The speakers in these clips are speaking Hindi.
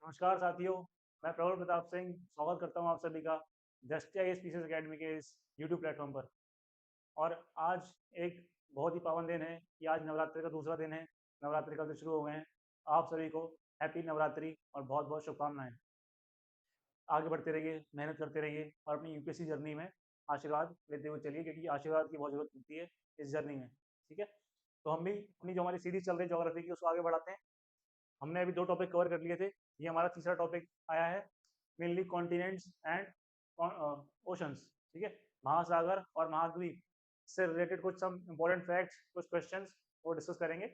नमस्कार साथियों, मैं प्रबल प्रताप सिंह स्वागत करता हूं आप सभी का दृष्टि आईएएस पीसीएस एकेडमी के इस यूट्यूब प्लेटफॉर्म पर। और आज एक बहुत ही पावन दिन है कि आज नवरात्रि का दूसरा दिन है। नवरात्रि कल से शुरू हो गए हैं। आप सभी को हैप्पी नवरात्रि और बहुत बहुत शुभकामनाएं। आगे बढ़ते रहिए, मेहनत करते रहिए और अपनी यूपीएससी जर्नी में आशीर्वाद लेते हुए चलिए, क्योंकि आशीर्वाद की बहुत जरूरत होती है इस जर्नी में। ठीक है, तो हम भी अपनी जो हमारी सीरीज चल रही है ज्योग्राफी की, उसको आगे बढ़ाते हैं। हमने अभी 2 टॉपिक कवर कर लिए थे। ये हमारा तीसरा टॉपिक आया है, मेनली कॉन्टिनेंट्स एंड ओशंस। ठीक है, महासागर और महाद्वीप से रिलेटेड कुछ सम इंपॉर्टेंट फैक्ट्स, कुछ क्वेश्चंस वो डिस्कस करेंगे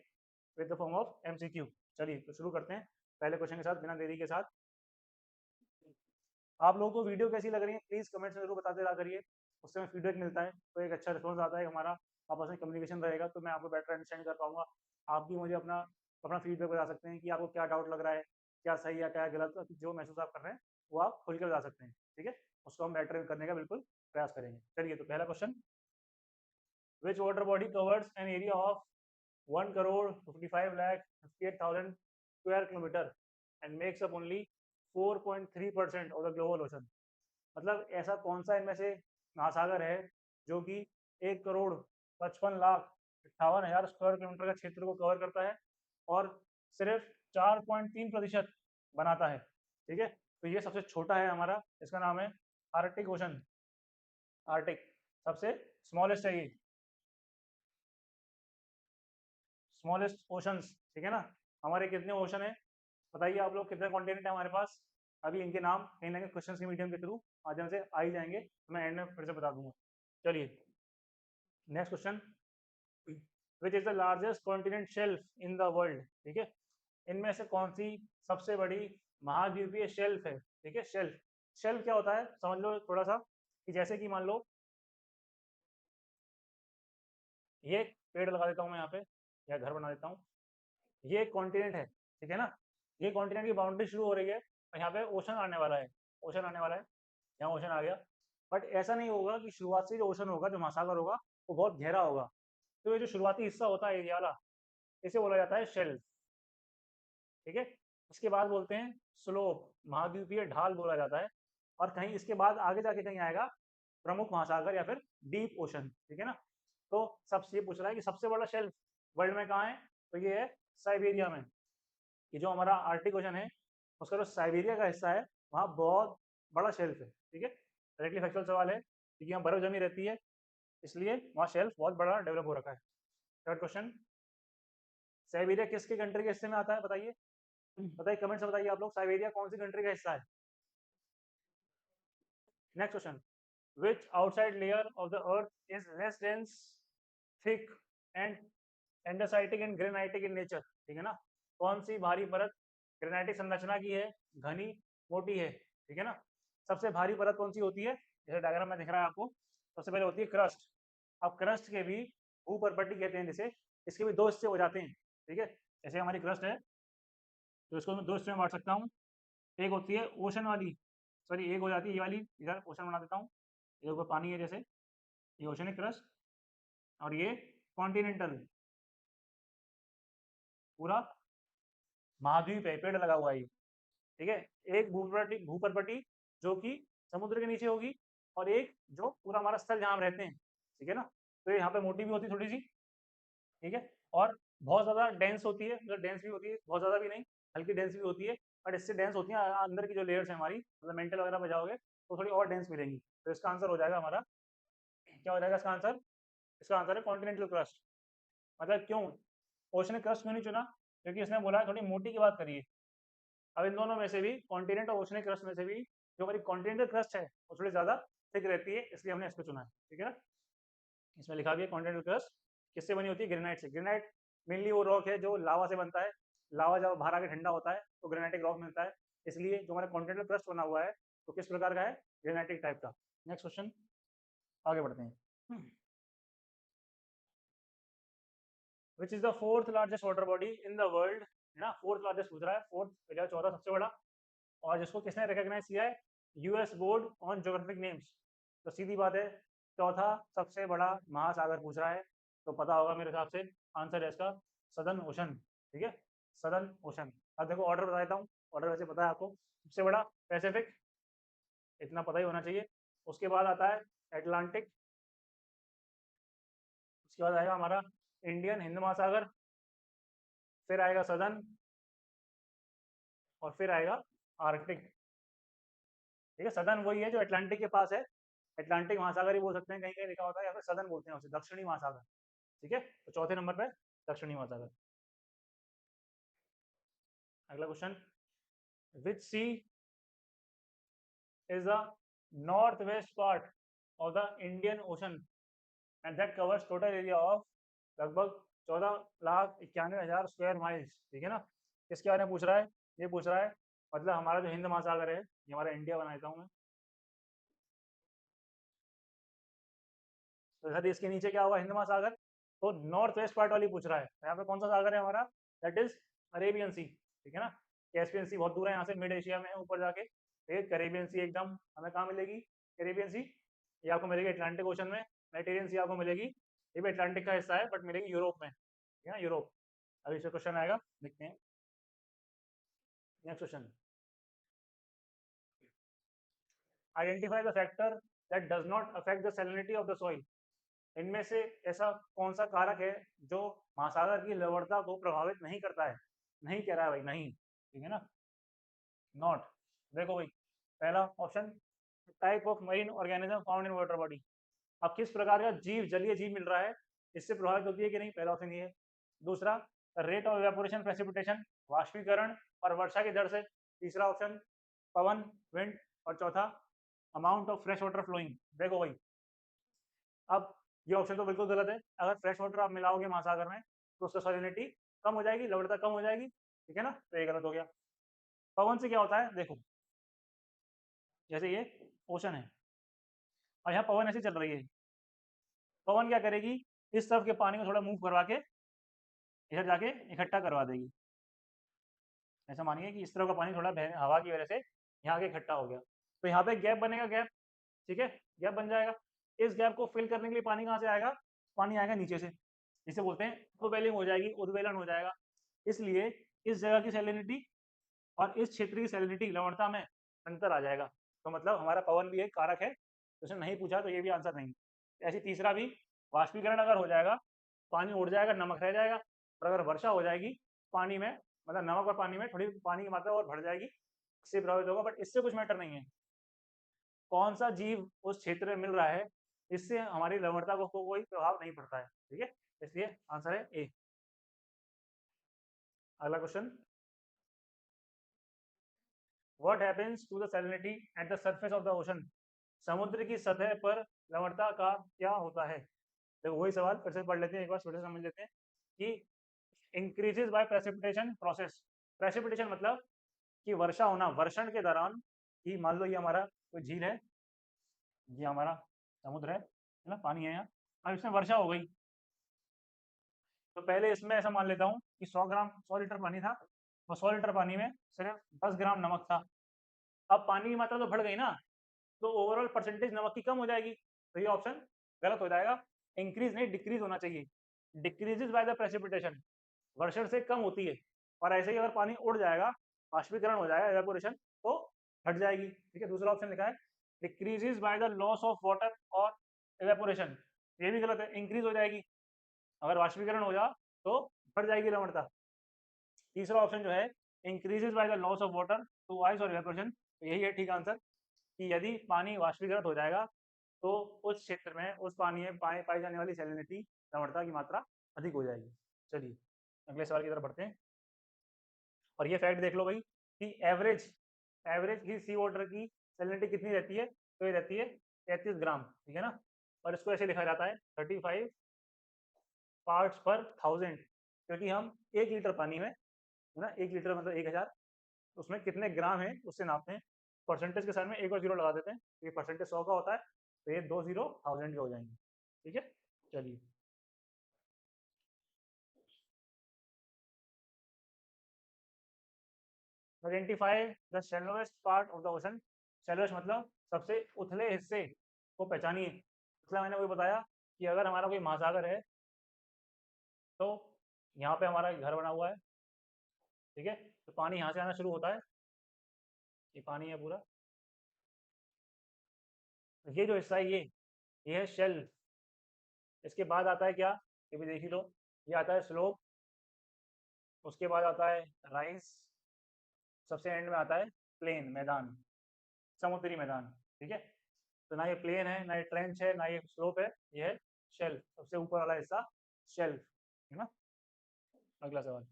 with the form of MCQ. चलिए तो शुरू करते हैं पहले क्वेश्चन के साथ, बिना देरी के साथ। आप लोगों को वीडियो कैसी लग रही है प्लीज़ कमेंट्स में जरूर बताते रहा करिए, उससे हमें फीडबैक मिलता है तो एक अच्छा रिस्पॉन्स आता है, हमारा आपस में कम्युनिकेशन रहेगा तो मैं आपको बेटर अंडरस्टैंड कर पाऊंगा। आप भी मुझे अपना अपना फीडबैक बता सकते हैं कि आपको क्या डाउट लग रहा है, क्या सही या क्या गलत, जो महसूस आप कर रहे हैं वो आप खुल के बता सकते हैं। ठीक है, उसको हम बेटर करने का बिल्कुल प्रयास करेंगे। चलिए तो पहला question, which water body covers N area of 1,55,58,000 square kilometre and makes up only 4.3% of the global ocean. मतलब ऐसा कौन सा इनमें से महासागर है जो कि 1,55,58,000 स्क्वायर किलोमीटर का क्षेत्र को कवर करता है और सिर्फ 4.3% बनाता है। ठीक है, तो ये सबसे छोटा है हमारा, इसका नाम है आर्कटिक ओशन। आर्टिक सबसे स्मॉलेस्ट है ये, स्मॉलेस्ट ओशंस। ठीक है ना, हमारे कितने ओशन है बताइए आप लोग, कितने कॉन्टिनेंट है हमारे पास? अभी इनके नाम कहीं ना कहीं क्वेश्चन के मीडियम के थ्रू माध्यम से आ ही जाएंगे, तो मैं एंड में फिर से बता दूंगा। चलिए next question, which is the largest continent shelf in the world. ठीक है, इनमें से कौन सी सबसे बड़ी महाद्वीपीय शेल्फ है? ठीक है, शेल्फ, शेल्फ क्या होता है समझ लो थोड़ा सा, कि जैसे कि मान लो ये पेड़ लगा देता हूँ मैं यहाँ पे, या घर बना देता हूँ, ये एक कॉन्टिनेंट है। ठीक है ना, ये कॉन्टिनेंट की बाउंड्री शुरू हो रही है और यहाँ पे ओशन आने वाला है, ओशन आने वाला है, यहाँ ओशन आ गया। बट ऐसा नहीं होगा कि शुरुआत से जो ओशन होगा, जो महासागर होगा, वो बहुत गहरा होगा। तो ये जो शुरुआती हिस्सा होता है एरिया वाला, इसे बोला जाता है शेल्फ। ठीक है, इसके बाद बोलते हैं स्लोप, महाद्वीपीय ढाल बोला जाता है। और कहीं इसके बाद आगे जाके कहीं आएगा प्रमुख महासागर या फिर डीप ओशन। ठीक है ना, तो सबसे ये पूछ रहा है कि सबसे बड़ा शेल्फ वर्ल्ड में कहाँ है, तो ये है साइबेरिया में। कि जो हमारा आर्टिक ओशन है उसका जो साइबेरिया का हिस्सा है, वहाँ बहुत बड़ा शेल्फ है। ठीक है, डायरेक्टली फैक्चुअल सवाल है, क्योंकि यहाँ बर्फ जमी रहती है, इसलिए वहाँ शेल्फ बहुत बड़ा डेवलप हो रखा है। थर्ड क्वेश्चन, साइबेरिया किसके कंट्री के हिस्से में आता है बताइए? बताइए कमेंट्स में बताइए आप लोग, साइबेरिया कौन सी कंट्री का हिस्सा है? Next question, which outside layer of the earth is less dense, thick and andesitic and granitic in nature. ठीक है ना, कौन सी भारी परत ग्रेनाइटिक संरचना की है, घनी, मोटी है? ठीक है ना, सबसे भारी परत कौन सी होती है? जैसे डायग्राम में दिख रहा है आपको, सबसे पहले होती है क्रस्ट। अब क्रस्ट के भी भूपरपट्टी कहते हैं जिसे, इसके भी दो हिस्से हो जाते हैं। ठीक है, जैसे हमारी क्रस्ट है तो इसको मैं दो हिस्से में बांट सकता हूँ। एक होती है ओशन वाली, सॉरी एक हो जाती है ये वाली, इधर ओशन बना देता हूँ, ये ऊपर पानी है जैसे, ये ओशन है क्रस्ट, और ये कॉन्टिनेंटल पूरा महाद्वीप है, पेड़ लगा हुआ है ये। ठीक है, एक भूपरपट्टी भूपरपट्टी जो कि समुद्र के नीचे होगी, और एक जो पूरा हमारा स्थल जहाँ हम रहते हैं। ठीक है ना, तो ये यहाँ पे मोटी भी होती है थोड़ी सी। ठीक है, और बहुत ज़्यादा डेंस होती है, मतलब डेंस भी होती है, बहुत ज़्यादा भी नहीं, हल्की डेंस भी होती है। बट इससे डेंस होती है अंदर की जो लेयर्स है हमारी, मतलब मेंटल वगैरह पे जाओगे तो थोड़ी और डेंस मिलेंगी। तो इसका आंसर हो जाएगा हमारा, क्या हो जाएगा इसका आंसर? इसका आंसर है कॉन्टिनेंटल क्रस्ट। मतलब क्यों ओशन क्रस्ट क्यों नहीं चुना? क्योंकि इसने बोला थोड़ी मोटी की बात करिए। अब इन दोनों में से भी, कॉन्टिनेंट और ओशनिक क्रस्ट में से भी, जो हमारी कॉन्टिनेंटल क्रस्ट है वो थोड़ी ज़्यादा थिक रहती है, इसलिए हमने इसको चुना है। ठीक है ना, इसमें लिखा भी है कॉन्टिनेंटल क्रस्ट किससे बनी होती है? ग्रेनाइट से। ग्रेनाइट मेनली वो रॉक है जो लावा से बनता है, लावा जब बाहर आके ठंडा होता है तो ग्रेनाइटिक रॉक मिलता है, इसलिए जो हमारा कॉन्टिनेंटल क्रस्ट बना हुआ है तो किस प्रकार का है? ग्रेनाइटिक टाइप का। नेक्स्ट क्वेश्चन, आगे बढ़ते हैं। Which is the fourth largest water body in the world? है ना, फोर्थ लार्जेस्ट पूछ रहा है, फोर्थ बजाय चौथा सबसे बड़ा, और जिसको किसने रिकॉग्नाइज किया है? US board on geographic names. तो सीधी बात है, चौथा सबसे बड़ा महासागर पूछ रहा है, तो पता होगा मेरे हिसाब से आंसर है इसका सदर्न ओशन। ठीक है, सदर्न ओशन। अब देखो ऑर्डर बता देता हूँ, ऑर्डर वैसे पता है आपको। सबसे बड़ा पैसिफिक, इतना पता ही होना चाहिए। उसके बाद आता है एटलांटिक, उसके बाद आएगा हमारा इंडियन हिंद महासागर, फिर आएगा सदर्न, और फिर आएगा आर्कटिक। ठीक है, सदर्न वही है जो अटलांटिक के पास है, अटलांटिक महासागर ही बोल सकते हैं, कहीं कहीं लिखा होता है, या फिर सदर्न बोलते हैं उसे, दक्षिणी महासागर। ठीक है, तो चौथे नंबर पे दक्षिणी महासागर। अगला question, which sea is the north west part of the Indian Ocean and that covers total area of लगभग 14,91,000 स्क्वायर माइल्स। ठीक है ना, किसके बारे में पूछ रहा है? ये पूछ रहा है मतलब हमारा जो हिंद महासागर है, ये हमारा इंडिया बना देता हूँ मैं। तो सर इसके नीचे क्या होगा? हिंद महासागर। तो नॉर्थ वेस्ट पार्ट वाली पूछ रहा है, यहाँ पे कौन सा सागर है हमारा? दैट इज अरेबियन सी। ठीक है ना, कैस्पियन सी बहुत दूर है यहाँ से, मिड एशिया में है ऊपर जाके। ठीक, कैरेबियन सी एकदम हमें कहाँ मिलेगी? कैरेबियन सी ये आपको मिलेगी अटलांटिक ओशन में। मेडिटेरियन सी आपको मिलेगी, ये भी अटलांटिक का हिस्सा है बट मिलेगी यूरोप में। ठीक है, यूरोप। अभी से क्वेश्चन आएगा, देखते हैं। Next question, identify the factor that does not affect the salinity of the soil. इनमें से ऐसा कौन सा कारक है जो महासागर की लवणता को प्रभावित नहीं करता है? नहीं कह रहा है भाई, नहीं। ठीक है ना, नॉट। देखो भाई, पहला option, type of marine organism found in water body. अब किस प्रकार का जीव, जलीय जीव मिल रहा है, इससे प्रभावित होती है कि नहीं? पहला ऑप्शन ये है। दूसरा, रेट ऑफ इवेपोरेशन प्रेसिपिटेशन, वाष्पीकरण और वर्षा की दर से। तीसरा ऑप्शन, पवन, विंड। और चौथा, amount of fresh water flowing. देखो भाई, अब ये ऑप्शन तो बिल्कुल गलत है। अगर फ्रेश वाटर आप मिलाओगे महासागर में तो उसका सॉलिनिटी कम हो जाएगी, लवणता कम हो जाएगी। ठीक है ना, तो ये गलत हो गया। पवन से क्या होता है? देखो, जैसे ये ओशन है और यहाँ पवन ऐसे चल रही है, पवन क्या करेगी? इस तरफ के पानी को थोड़ा मूव करवा के इधर जाके इकट्ठा करवा देगी। ऐसा मानिए कि इस तरफ का पानी थोड़ा हवा की वजह से यहाँ आके इकट्ठा हो गया, तो यहाँ पे गैप बनेगा, गैप। ठीक है, गैप बन जाएगा। इस गैप को फिल करने के लिए पानी कहाँ से आएगा? पानी आएगा नीचे से, जिसे बोलते हैं प्रोवेलिंग हो जाएगी, उद्वेलन हो जाएगा। इसलिए इस जगह की सैलिनिटी और इस क्षेत्र की सैलिनिटी, लवणता में अंतर आ जाएगा। तो मतलब हमारा पवन भी एक कारक है, तो उसने नहीं पूछा तो ये भी आंसर नहीं। ऐसी तीसरा भी, वाष्पीकरण अगर हो जाएगा पानी उड़ जाएगा, नमक रह जाएगा। और अगर वर्षा हो जाएगी पानी में, मतलब नमक और पानी में थोड़ी पानी की मात्रा और बढ़ जाएगी, इससे प्रभावित होगा। बट इससे कुछ मैटर नहीं है कौन सा जीव उस क्षेत्र में मिल रहा है, इससे हमारी लवणता को कोई प्रभाव नहीं पड़ता है। ठीक है, इसलिए आंसर है ए। अगला question, what happens to the salinity at the surface of the ocean. समुद्र की सतह पर लवणता का क्या होता है? तो वही सवाल फिर से पढ़ लेते हैं, एक बार फिर से समझ लेते हैं कि increases by precipitation process. Precipitation मतलब कि वर्षा होना, वर्षण के दौरान। कि मान लो ये हमारा कोई झील है, ये हमारा समुद्र है ना, पानी है यहाँ। अब इसमें वर्षा हो गई, तो पहले इसमें ऐसा मान लेता हूँ कि 100 लीटर पानी था, और 100 लीटर पानी में सिर्फ 10 ग्राम नमक था। अब पानी की मात्रा तो बढ़ गई ना, तो ओवरऑल परसेंटेज नमक की कम हो जाएगी। तो ये ऑप्शन गलत हो जाएगा। इंक्रीज नहीं, डिक्रीज होना चाहिए। डिक्रीजेज बाय द प्रेसिपिटेशन, वर्षण से कम होती है। और ऐसे ही अगर पानी उड़ जाएगा, वाष्पीकरण हो जाएगा, एवेपोरेशन, तो घट जाएगी। ठीक है, दूसरा ऑप्शन लिखा है decreases bye the loss of water और एवेपोरेशन, ये भी गलत है, इंक्रीज हो जाएगी। अगर वाष्पीकरण हो जा तो बढ़ जाएगी लवणता। तीसरा ऑप्शन जो है, increases by the loss of water to ice और इवेपोरेशन, तो यही है ठीक आंसर, कि यदि पानी वाष्पीकृत हो जाएगा तो उस क्षेत्र में, उस पानी में पाई जाने वाली सैलिनिटी, लवणता की मात्रा अधिक हो जाएगी। चलिए अगले सवाल की तरफ बढ़ते हैं। और ये फैक्ट देख लो भाई कि एवरेज एवरेज की सी वाटर की सैलिनिटी कितनी रहती है? तो ये रहती है 33 ग्राम। ठीक है ना, और इसको ऐसे लिखा जाता है 35 पार्ट्स पर 1000, क्योंकि हम 1 लीटर पानी में, है ना, 1 लीटर मतलब 1000, उसमें कितने ग्राम है उससे नापते हैं। परसेंटेज के साथ में एक और जीरो लगा देते हैं, तो ये परसेंटेज 100 का होता है, तो ये 2 जीरो 1000 के हो जाएंगे। ठीक है, चलिए identify the shallowest part of the ocean. Shallowest मतलब सबसे उथले हिस्से को पहचानिए। मतलब मैंने वही बताया कि अगर हमारा कोई महासागर है तो यहाँ पे हमारा एक घर बना हुआ है। ठीक है, तो पानी यहाँ से आना शुरू होता है, ये पानी है पूरा। ये जो हिस्सा है ये है शेल। इसके बाद आता है क्या, ये भी देख ही लो। ये आता है स्लोप, उसके बाद आता है राइस, सबसे एंड में आता है प्लेन, मैदान, समुद्री मैदान। ठीक है, तो ना ये प्लेन है, ना ये ट्रेंच है, ना ये स्लोप है, ये है शेल, सबसे ऊपर वाला हिस्सा शेल्फ, है ना। अगला सवाल,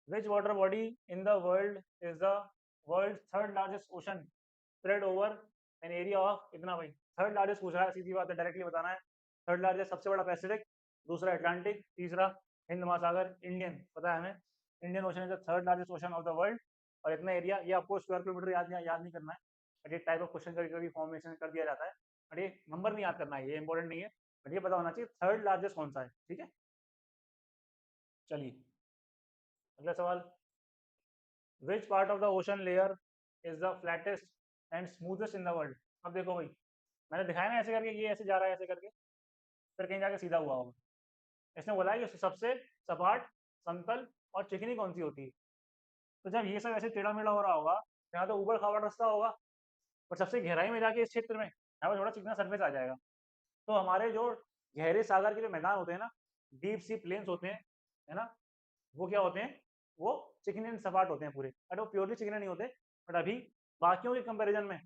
which water body in the world is the world third largest ocean spread over N area of, इतना भाई थर्ड लार्जेस्ट पूछ रहा है, सीधी बात है, डायरेक्टली बताना है। थर्ड लार्जेस्ट सबसे बड़ा पैसिफिक, दूसरा अटलांटिक, तीसरा हिंद महासागर, इंडियन पता है हमें। Indian ocean is the third largest ocean of the world, और इतना एरिया, ये आपको स्क्वायर किलोमीटर याद नहीं करना है, बट ये टाइप ऑफ क्वेश्चन कभी कभी फॉर्मेशन कर दिया जाता है, बट ये नंबर नहीं याद करना है, ये इंपॉर्टेंट नहीं है, बट ये पता होना चाहिए थर्ड लार्जेस्ट कौन सा है। ठीक है, चलिए अगला सवाल, which part of the ocean layer is the flattest and smoothest in the world. अब देखो भाई, मैंने दिखाया ना ऐसे करके, ये ऐसे जा रहा है ऐसे करके, फिर कहीं जाके सीधा हुआ होगा। इसने बोला है कि सबसे सपाट, समतल और चिकनी कौन सी होती है। तो जब ये सब ऐसे टेढ़ा मेढ़ा हो रहा होगा, यहाँ तो ऊबड़ खाबड़ रास्ता होगा, और सबसे गहराई में जाके इस क्षेत्र में यहाँ पर थोड़ा चिकना सरफेस आ जाएगा। तो हमारे जो गहरे सागर के जो मैदान होते हैं ना, डीप सी प्लेन्स होते हैं, है ना, वो क्या होते हैं, वो चिकने एंड सपाट होते हैं पूरे, बट वो प्योरली चिकने नहीं होते, बट अभी बाकियों के कंपेरिजन में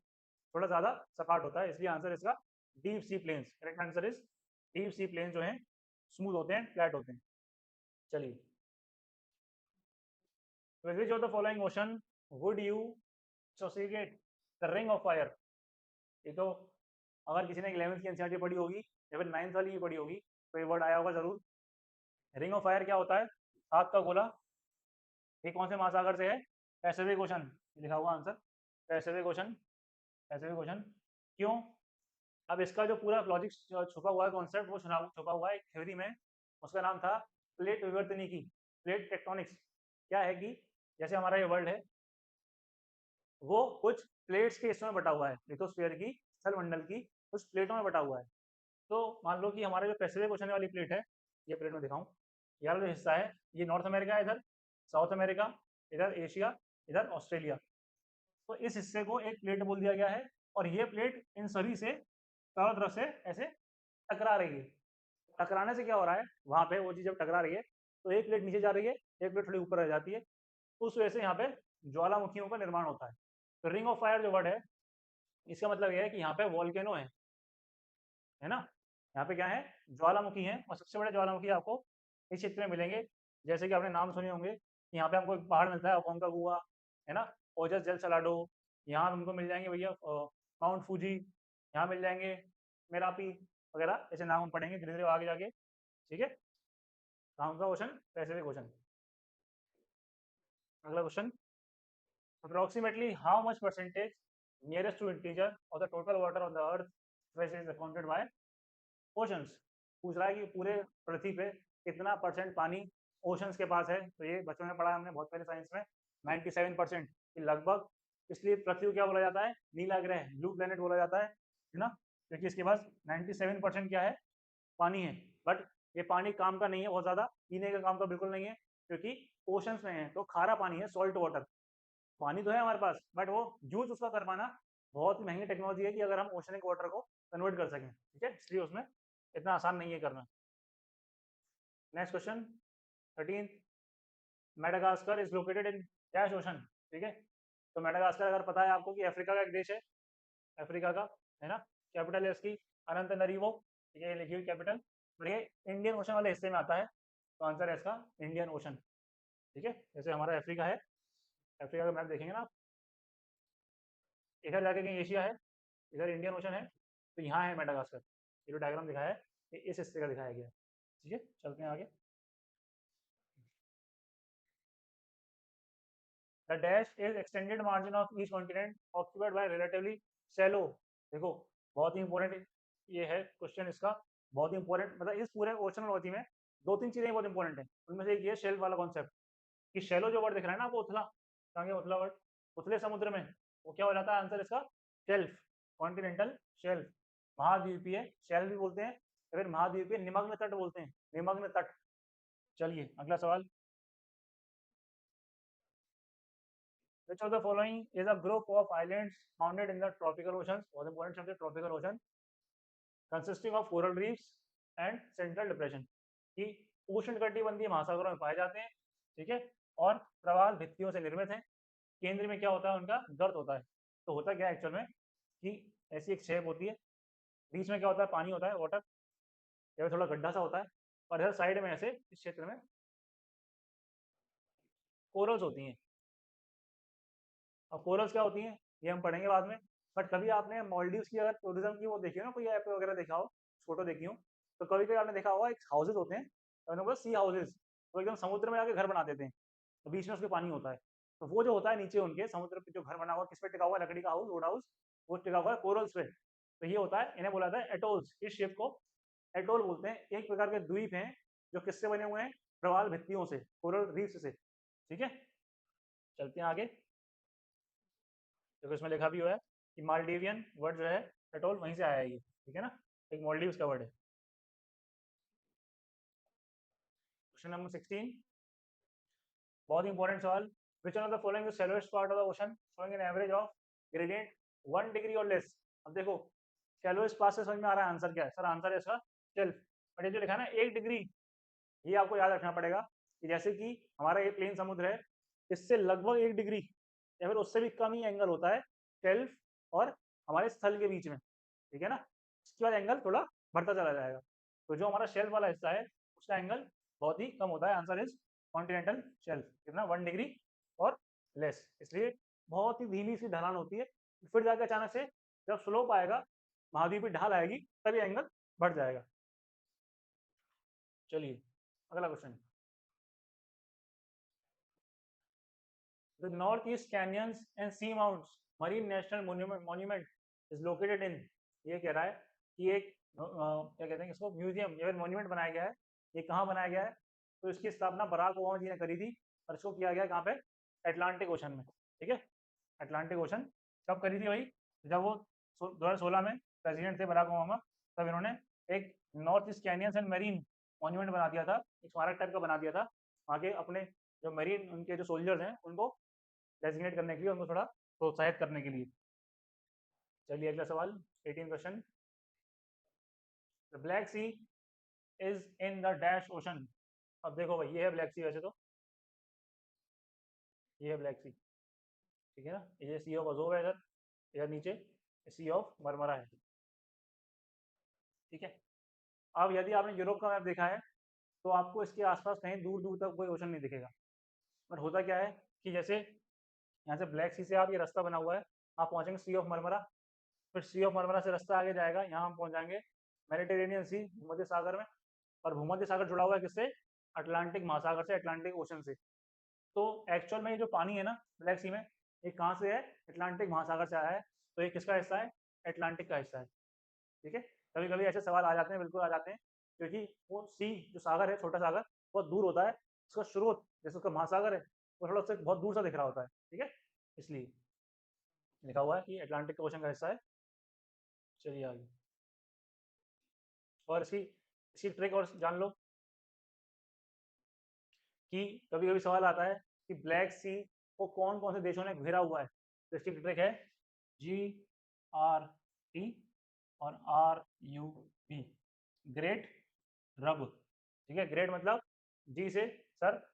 थोड़ा ज़्यादा सपाट होता है, इसलिए आंसर इसका deep sea plains, correct answer is deep sea plains जो हैं स्मूथ होते हैं, फ्लैट होते हैं। चलिए, with which of the following ocean would you associate the ring of fire। ये तो अगर किसी ने 11th की एनसीईआरटी पढ़ी होगी या फिर 9th वाली की पढ़ी होगी तो ये वर्ड आया होगा जरूर। रिंग ऑफ फायर क्या होता है, आग का गोला। ये कौन से महासागर से है, पैसिफिक ओशन, लिखा हुआ answer Pacific ocean, Pacific ocean. क्यों, अब इसका जो पूरा लॉजिक छुपा हुआ है, कॉन्सेप्ट वो छुपा हुआ है एक थ्योरी में, उसका नाम था प्लेट विवर्तनिकी, प्लेट टेक्टोनिक्स। क्या है कि जैसे हमारा ये वर्ल्ड है, वो कुछ प्लेट्स के हिस्सों में बटा हुआ है, लिथोस्फीयर की, स्थल मंडल की कुछ प्लेटों में बटा हुआ है। तो मान लो कि हमारा जो पैसिफिक ओशन वाली प्लेट है, ये प्लेट में दिखाऊं, यार जो हिस्सा है ये नॉर्थ अमेरिका है, इधर साउथ अमेरिका, इधर एशिया, इधर ऑस्ट्रेलिया। तो इस हिस्से को एक प्लेट बोल दिया गया है, और ये प्लेट इन सभी से चारों तरफ से ऐसे टकरा रही है। टकराने से क्या हो रहा है, वहां पे वो चीज़ जब टकरा रही है तो एक प्लेट नीचे जा रही है, एक प्लेट थोड़ी ऊपर रह जाती है, उस वजह से यहाँ पे ज्वालामुखियों का निर्माण होता है। तो रिंग ऑफ फायर जो वर्ड है, इसका मतलब ये है कि यहाँ पे वॉल्केनो है ना, यहाँ पे क्या है, ज्वालामुखी है, और सबसे बड़े ज्वालामुखी आपको इस क्षेत्र में मिलेंगे। जैसे कि आपने नाम सुने होंगे, यहाँ पे हमको एक पहाड़ मिलता है अकोंकागुआ, है ना, ओजस जल सलाडो, यहाँ हमको मिल जाएंगे भैया माउंट फूजी, यहाँ मिल जाएंगे मेरापी वगैरह, ऐसे नाम हम पढ़ेंगे धीरे धीरे आगे जाके। ठीक है, कौन सा ओशन, पैसिफिक ओशन। अगला question, approximately how much percentage nearest to integer of the total water on the earth वैसे इज अकाउंटेड बाय ओशंस। पूछ रहा है कि पूरे पृथ्वी पे कितना परसेंट पानी ओशंस के पास है। तो ये बचपन में पढ़ा हमने बहुत पहले साइंस में, 97% लगभग। इसलिए पृथ्वी को क्या बोला जाता है, नीला ग्रह, ब्लू प्लेनेट बोला जाता है ना, क्योंकि इसके पास 97% क्या है, पानी है। बट ये पानी काम का नहीं है बहुत ज़्यादा, पीने का काम का बिल्कुल नहीं है, क्योंकि ओशंस में है तो खारा पानी है, सॉल्ट वाटर। पानी तो है हमारे पास, बट वो यूज उसका कर पाना बहुत ही महंगी टेक्नोलॉजी है कि अगर हम ओशनिक वाटर को कन्वर्ट कर सकें। ठीक है, इसलिए उसमें इतना आसान नहीं है करना। Next question 13, Madagascar is located in dash ocean. ठीक है, तो मेडागास्कर अगर पता है आपको कि अफ्रीका का एक देश है, अफ्रीका का, है ना, कैपिटल है इसकी अनंतनारिवो। ठीक है, ये लिखी हुई कैपिटल, और ये इंडियन ओशन वाले हिस्से में आता है, तो आंसर है इसका इंडियन ओशन। ठीक है, जैसे हमारा अफ्रीका है, अफ्रीका का मैप देखेंगे ना, इधर जाके कहीं एशिया है, इधर इंडियन ओशन है, तो यहाँ है मेडागास्कर। ये जो डायग्राम दिखाया है ये इस हिस्से का दिखाया गया है। ठीक है, चलते हैं आगे। The dash is extended margin of each continent occupied by relatively shallow. देखो, बहुत ही इंपॉर्टेंट ये है क्वेश्चन इसका, बहुत ही इंपॉर्टेंट, मतलब इस पूरे ओशनोलॉजी में दो तीन चीज़ें बहुत इंपॉर्टेंट है, उनमें से एक ये शेल्फ वाला कॉन्सेप्ट, कि शैलो जो वर्ड दिख रहा है ना आपको, उथला, कहाँ उथला वर्ड, उथले समुद्र में, वो क्या हो जाता है आंसर इसका, शेल्फ, कॉन्टिनेंटल शेल्फ। महाद्वीपीय शेल्फ भी बोलते हैं, या फिर महाद्वीपीय निमग्न तट बोलते हैं, निमग्न तट। चलिए अगला सवाल, Which of the following is a group of islands founded in the tropical oceans? बहुत important शब्द है tropical ocean, consisting of coral reefs and central depression. कि उष्णकटिबंधीय महासागरों में पाए जाते हैं, ठीक है, और प्रवाल भित्तियों से निर्मित हैं। केंद्र में क्या होता है उनका? गर्त होता है। तो होता क्या है एक्चुअल में कि ऐसी एक शेप होती है, बीच में क्या होता है? पानी होता है, वाटर, या थोड़ा गड्ढा सा होता है, और इधर साइड में ऐसे इस क्षेत्र में कोरल्स होती हैं। अब कोरल्स क्या होती हैं ये हम पढ़ेंगे बाद में, बट कभी आपने मालदीव्स की अगर टूरिज्म की वो देखी हो ना, कोई ऐप वगैरह देखा हो, फोटो देखी हो, तो कभी कभी आपने देखा होगा एक हाउसेज होते हैं, तो सी हाउसेज, वो एकदम समुद्र में आके घर बना देते हैं, तो बीच में उसके पानी होता है, तो वो जो होता है नीचे उनके समुद्र पे जो घर बना हुआ, किस पे टिका हुआ है? लकड़ी का हाउस, वुड हाउस, वो टिका हुआ है कोरल्स पे। तो ये होता है, इन्हें बोला जाता है एटोल्स। इस शेप को एटोल बोलते हैं। एक प्रकार के द्वीप हैं जो किससे बने हुए हैं? प्रवाल भित्तियों से, कोरल रीफ्स से, ठीक है। चलते हैं आगे, देखो इसमें लिखा भी हुआ है कि मालदीवियन वर्ड जो है एटोल वहीं से आया है ये, ठीक है ना, एक मालदीव्स का वर्ड है। क्वेश्चन नंबर 16, बहुत इंपॉर्टेंट सवाल। Which one of the following is shallowest part of the ocean showing an average of gradient 1 degree और लेस? अब देखो शैलोएस्ट पार्ट से समझ में आ रहा है आंसर क्या है? सर आंसर है इसका शेल्फ, बट ये जो लिखा है ना 1 डिग्री, ये आपको याद रखना पड़ेगा कि जैसे कि हमारा ये प्लेन समुद्र है, इससे लगभग 1 डिग्री या फिर उससे भी कम ही एंगल होता है शेल्फ और हमारे स्थल के बीच में, ठीक है ना। इसके बाद एंगल थोड़ा बढ़ता चला जाएगा, तो जो हमारा शेल्फ वाला हिस्सा है उसका एंगल बहुत ही कम होता है। आंसर इज कॉन्टिनेंटल शेल्फ, कितना? 1 डिग्री और लेस। इसलिए बहुत ही धीमी सी ढलान होती है, फिर जाकर अचानक से जब स्लोप आएगा, महाद्वीपीय ढाल आएगी, तभी एंगल बढ़ जाएगा। चलिए अगला question. The Northeast Canyons and Seamounts Marine National Monument is located in, ये कह रहा है कि एक क्या कहते हैं इसको, म्यूजियम या फिर मॉन्यूमेंट बनाया गया है। ये कहाँ बनाया गया है? तो इसकी स्थापना बराक ओबामा जी ने करी थी, और इसको किया गया कहाँ पे? अटलांटिक ओशन में, ठीक है। अटलांटिक ओशन कब करी थी भाई? जब वो 2016 में प्रेसिडेंट थे बराक ओबामा, तब इन्होंने एक north east Canyons and marine monument बना दिया था, एक स्मारक टाइप का बना दिया था, वहाँ के अपने जो मरीन उनके जो सोल्जर्स हैं उनको डेजिग्नेट करने के लिए, उनको थोड़ा प्रोत्साहित करने के लिए। चलिए अगला सवाल, 18 question. The Black Sea is in the dash ocean. अब देखो भाई ये है ब्लैक सी, वैसे तो ये है ब्लैक सी, ठीक है ना। ये सी ऑफ अजोव है इधर, इधर नीचे सी ऑफ मरमरा है, ठीक है। अब यदि आपने यूरोप का मैप देखा है तो आपको इसके आसपास कहीं दूर दूर तक कोई ओशन नहीं दिखेगा, बट होता क्या है कि जैसे यहाँ से ब्लैक सी से आप, ये रास्ता बना हुआ है, आप पहुँचेंगे सी ऑफ मरमरा, फिर सी ऑफ मरमरा से रास्ता आगे जाएगा, यहाँ हम पहुँच जाएंगे मेडिटेरेनियन सी, भूमध्य सागर में। और भूमध्य सागर जुड़ा हुआ है किससे? अटलांटिक महासागर से, अटलांटिक ओशन से। तो एक्चुअल में ये जो पानी है ना ब्लैक सी में, ये कहाँ से है? अटलांटिक महासागर से आया है, तो ये किसका हिस्सा है? अटलांटिक का हिस्सा है, ठीक है। कभी कभी ऐसे सवाल आ जाते हैं, बिल्कुल आ जाते हैं, क्योंकि वो सी जो सागर है, छोटा सागर, बहुत दूर होता है, उसका स्रोत जैसे उसका महासागर है वो थोड़ा उससे बहुत दूर सा दिख रहा होता है, ठीक है, इसलिए लिखा हुआ है कि अटलांटिक ओशन का हिस्सा है। चलिए आगे, और इसकी ट्रिक और जान लो कि कभी कभी सवाल आता है कि ब्लैक सी को कौन कौन से देशों ने घेरा हुआ है, तो इसकी ट्रिक है GRT और RUB, ग्रेट रब, ठीक है। ग्रेट मतलब जी से सर,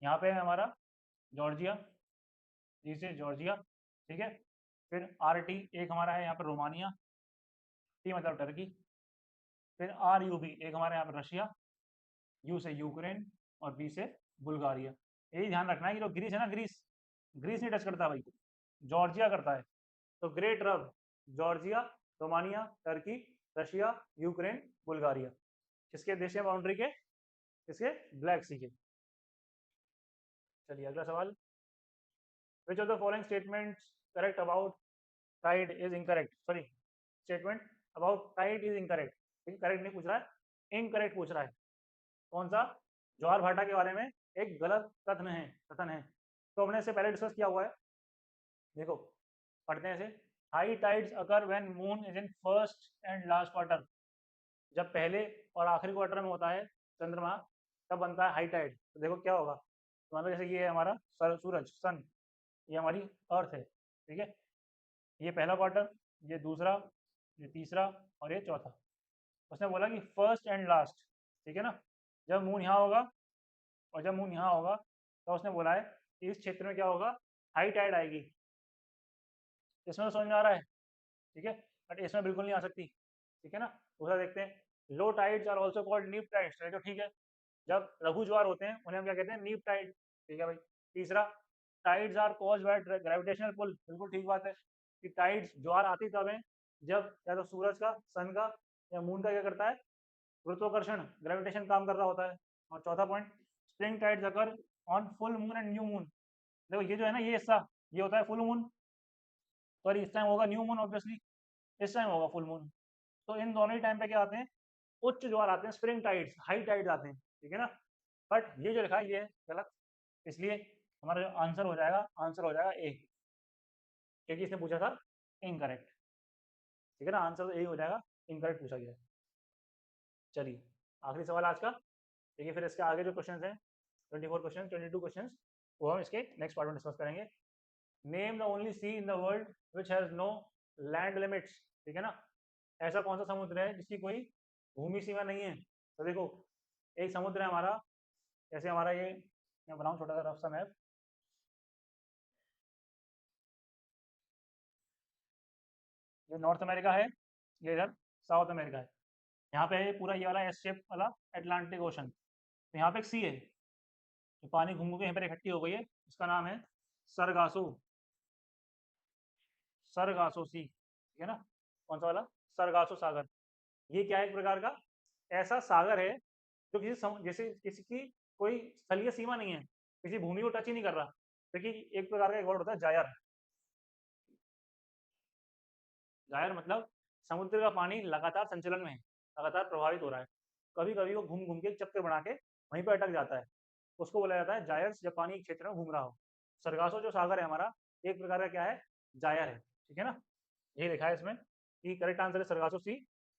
यहाँ पे है हमारा जॉर्जिया, जी से जॉर्जिया, ठीक है। फिर RT एक हमारा है यहाँ पर रोमानिया, टी मतलब टर्की। फिर RUB एक हमारे यहाँ पर रशिया, यू से यूक्रेन, और बी से बुल्गारिया। यही ध्यान रखना है कि जो ग्रीस है ना, ग्रीस, ग्रीस नहीं टच करता भाई, जॉर्जिया करता है। तो ग्रेट रब, Georgia, Romania, Turkey, Russia, Ukraine, Bulgaria, किसके देश है बाउंड्री के? किसके? ब्लैक सी के। चलिए अगला सवाल। Which of the following statements correct about tide is incorrect? Sorry, statement about tide is incorrect, correct नहीं पूछ रहा है, इनकरेक्ट पूछ रहा है। कौन सा? ज्वार भाटा के बारे में एक गलत कथन है। तो हमने इससे पहले डिस्कस किया हुआ है, देखो पढ़ते हैं इसे। High tides occur when moon is in first and last quarter, जब पहले और आखिरी क्वार्टर में होता है चंद्रमा, तब बनता है हाई टाइड। तो देखो क्या होगा, मान लो जैसे ये है हमारा सूरज, सन, ये हमारी अर्थ है, ठीक है। ये पहला क्वार्टर, ये दूसरा, ये तीसरा और ये चौथा। उसने बोला कि फर्स्ट एंड लास्ट, ठीक है ना। जब मून यहाँ होगा और जब मून यहाँ होगा तो उसने बोला है कि इस क्षेत्र में क्या होगा, हाई टाइड आएगी। इसमें तो समझ में आ रहा है, ठीक है, बट इसमें बिल्कुल नहीं आ सकती, ठीक है ना। दूसरा देखते हैं, low tides are also called neap tides, तो ठीक है, जब लघु ज्वार होते हैं उन्हें हम क्या कहते हैं, नीप टाइड, ठीक है भाई। तीसरा, tides are cause by gravitational pull, बिल्कुल ठीक बात है कि टाइड्स, ज्वार आती तब है जब या तो सूरज का, सन का या मून का क्या करता है, गुरुत्वाकर्षण, ग्रेविटेशन काम कर रहा होता है। और चौथा point, spring tides occur on full moon and new moon. देखो ये जो है ना, ये हिस्सा ये होता है फुल मून, सॉरी इस टाइम होगा न्यू मून ऑब्वियसली, इस टाइम होगा फुल मून। तो इन दोनों ही टाइम पे क्या आते हैं, उच्च ज्वार आते हैं, स्प्रिंग टाइड्स, हाई टाइड्स आते हैं, ठीक है ना। बट ये जो लिखा है ये है गलत, इसलिए हमारा जो आंसर हो जाएगा, आंसर हो जाएगा ए, क्योंकि इसने पूछा था इनकरेक्ट, ठीक है ना। आंसर तो ए हो जाएगा, इनकरेक्ट पूछा गया है। चलिए आखिरी सवाल आज का, ठीक है, फिर इसके आगे जो क्वेश्चन हैं 24 क्वेश्चन, 22 क्वेश्चन, वो हम इसके नेक्स्ट पार्ट में डिस्कस करेंगे। Name the only sea in the world which has no land limits, ठीक है ना। ऐसा कौन सा समुद्र है जिसकी कोई भूमि सीमा नहीं है। तो देखो, एक समुद्र है हमारा, जैसे हमारा ये, मैं बनाऊँ छोटा सा रफ सा मैप, ये नॉर्थ अमेरिका है, ये इधर साउथ अमेरिका है। यहाँ पे है पूरा ये वाला एस शेप वाला अटलांटिक ओशन। तो यहाँ पे एक सी है, तो पानी घूम घूम के यहाँ पर इकट्ठी हो गई है, इसका नाम है सरगासो, सरगासो सी, ठीक है ना। कौन सा वाला, सरगासो सागर। ये क्या है, एक प्रकार का ऐसा सागर है जो जैसे किसी की कोई स्थलीय सीमा नहीं है, किसी भूमि को टच ही नहीं कर रहा। देखिए एक प्रकार का एक वर्ड होता है जायर, जायर मतलब समुद्र का पानी लगातार संचलन में है, लगातार प्रभावित हो रहा है, कभी कभी वो घूम घूम के एक चक्कर बना के वहीं पर अटक जाता है, उसको बोला जाता है जायर्स, जब पानी एक क्षेत्र में घूम रहा हो। सरगासो जो सागर है हमारा, एक प्रकार का क्या है, जायर है, ठीक है ना। ये लिखा है इसमें कि करेक्ट आंसर है Sargasso Sea,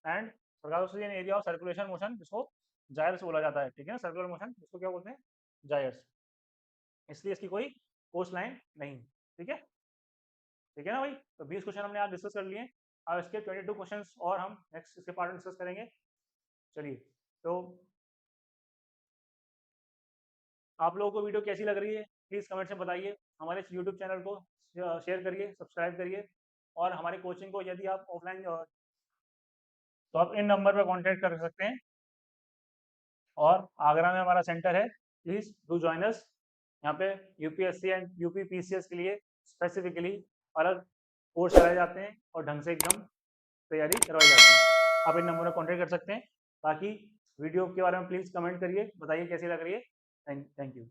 and Sargasso Sea an area of circulation motion, जिसको जायर्स बोला जाता है, ठीक है ना। सर्कुलर मोशन जिसको क्या बोलते हैं, जायर्स। इसलिए इसकी कोई कोस्ट लाइन नहीं, ठीक है, ठीक है ना भाई। तो 20 क्वेश्चन हमने आज डिस्कस कर लिए, अब इसके 22 क्वेश्चन और हम नेक्स्ट इसके पार्ट में डिस्कस करेंगे। चलिए, तो आप लोगों को वीडियो कैसी लग रही है प्लीज़ कमेंट्स में बताइए, हमारे इस यूट्यूब चैनल को शेयर करिए, सब्सक्राइब करिए, और हमारी कोचिंग को यदि आप ऑफलाइन, तो आप इन नंबर पर कॉन्टैक्ट कर सकते हैं। और आगरा में हमारा सेंटर है, प्लीज़ डू जॉइन अस। यहाँ पे यूपीएससी एंड यूपी पीसीएस के लिए स्पेसिफिकली अलग कोर्स कराए जाते हैं और ढंग से एकदम तैयारी करवाई जाती है। आप इन नंबर पर कॉन्टैक्ट कर सकते हैं। बाकी वीडियो के बारे में प्लीज़ कमेंट करिए, बताइए कैसी लग रही है। Thank you.